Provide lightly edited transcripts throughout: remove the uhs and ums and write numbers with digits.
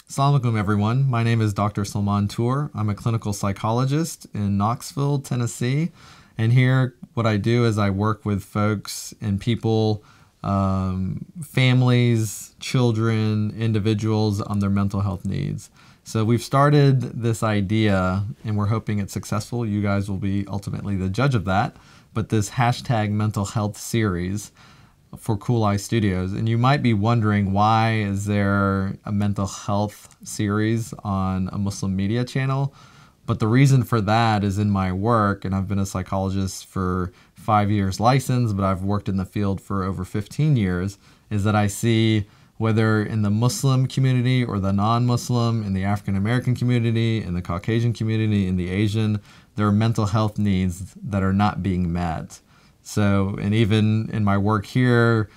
Assalamu alaikum, everyone. My name is Dr. Salmaan Toor. I'm a clinical psychologist in Knoxville, Tennessee. And here, what I do is I work with folks and people, families, children, individuals on their mental health needs. So we've started this idea, and we're hoping it's successful. You guys will be ultimately the judge of that. But this hashtag mental health series for CoolEyeStudios. And you might be wondering, why is there a mental health series on a Muslim media channel? But the reason for that is in my work, and I've been a psychologist for 5 years licensed, but I've worked in the field for over 15 years, is that I see whether in the Muslim community or the non-Muslim, in the African American community, in the Caucasian community, in the Asian, there are mental health needs that are not being met. So, and even in my work here,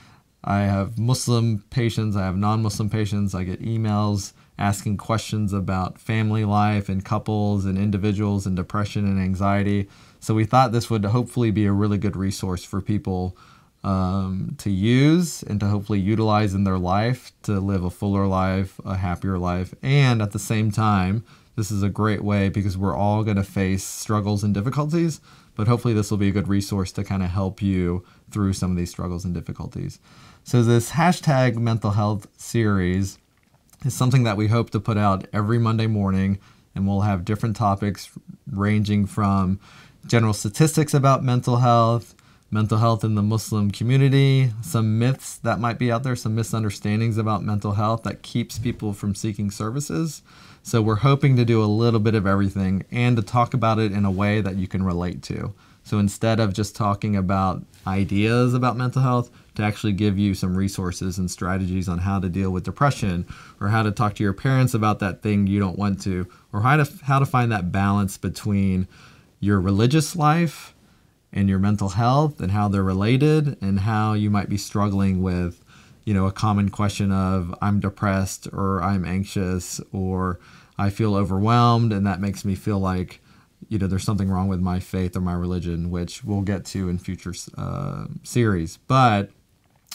I have Muslim patients, I have non-Muslim patients, I get emails asking questions about family life and couples and individuals and depression and anxiety. So we thought this would hopefully be a really good resource for people to use and to hopefully utilize in their life to live a fuller life, a happier life. And at the same time, this is a great way because we're all going to face struggles and difficulties, but hopefully this will be a good resource to kind of help you through some of these struggles and difficulties. So this hashtag mental health series is something that we hope to put out every Monday morning, and we'll have different topics ranging from general statistics about mental health in the Muslim community, some myths that might be out there, some misunderstandings about mental health that keeps people from seeking services. So we're hoping to do a little bit of everything and to talk about it in a way that you can relate to. So instead of just talking about ideas about mental health, to actually give you some resources and strategies on how to deal with depression, or how to talk to your parents about that thing you don't want to, or how to find that balance between your religious life and your mental health and how they're related, and how you might be struggling with, you know, a common question of I'm depressed or I'm anxious or I feel overwhelmed, and that makes me feel like, you know, there's something wrong with my faith or my religion, which we'll get to in future series. But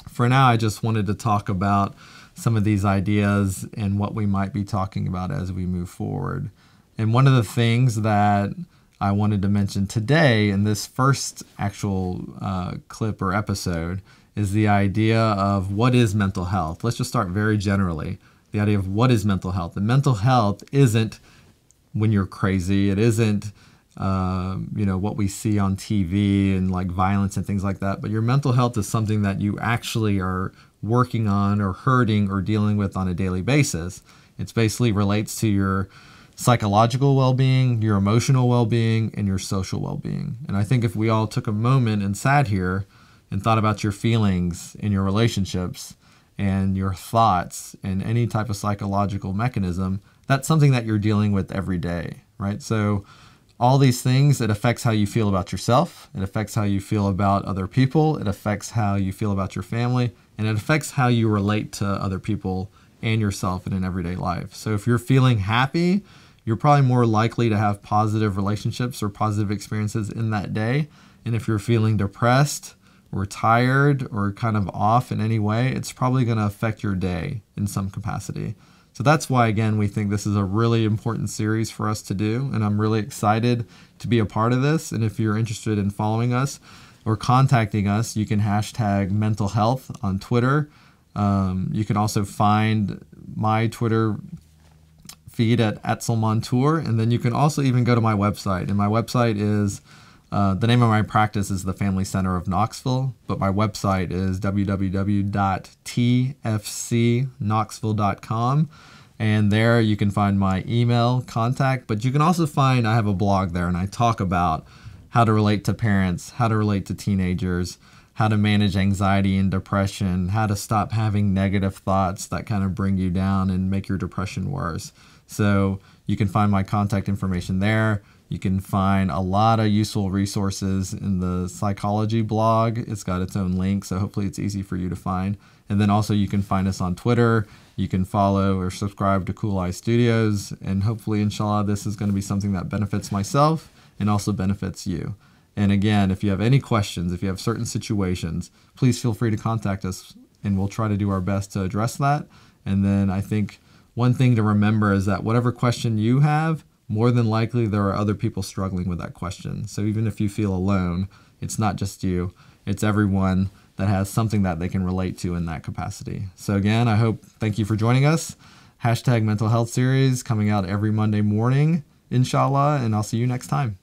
for now, I just wanted to talk about some of these ideas and what we might be talking about as we move forward. And one of the things that I wanted to mention today in this first actual clip or episode is the idea of what is mental health. Let's just start very generally. The idea of what is mental health. And mental health isn't when you're crazy. It isn't what we see on TV and like violence and things like that. But your mental health is something that you actually are working on or hurting or dealing with on a daily basis. It's basically relates to your psychological well-being, your emotional well-being, and your social well-being. And I think if we all took a moment and sat here and thought about your feelings and your relationships and your thoughts and any type of psychological mechanism, that's something that you're dealing with every day, right? So all these things, it affects how you feel about yourself, it affects how you feel about other people, it affects how you feel about your family, and it affects how you relate to other people and yourself in an everyday life. So if you're feeling happy, you're probably more likely to have positive relationships or positive experiences in that day. And if you're feeling depressed or tired or kind of off in any way, it's probably going to affect your day in some capacity. So that's why, again, we think this is a really important series for us to do. And I'm really excited to be a part of this. And if you're interested in following us or contacting us, you can hashtag mental health on Twitter. You can also find my Twitter feed at Salmaan Toor. And then you can also even go to my website. And my website is, the name of my practice is the Family Center of Knoxville, but my website is www.tfcknoxville.com. And there you can find my email contact, but you can also find, I have a blog there and I talk about how to relate to parents, how to relate to teenagers, how to manage anxiety and depression, how to stop having negative thoughts that kind of bring you down and make your depression worse. So you can find my contact information there. You can find a lot of useful resources in the psychology blog. It's got its own link, so hopefully it's easy for you to find. And then also you can find us on Twitter. You can follow or subscribe to CoolEyeStudios. And hopefully, inshallah, this is going to be something that benefits myself and also benefits you. And again, if you have any questions, if you have certain situations, please feel free to contact us and we'll try to do our best to address that. And then I think one thing to remember is that whatever question you have, more than likely there are other people struggling with that question. So even if you feel alone, it's not just you, it's everyone that has something that they can relate to in that capacity. So again, thank you for joining us. Hashtag Mental Health Series coming out every Monday morning, inshallah, and I'll see you next time.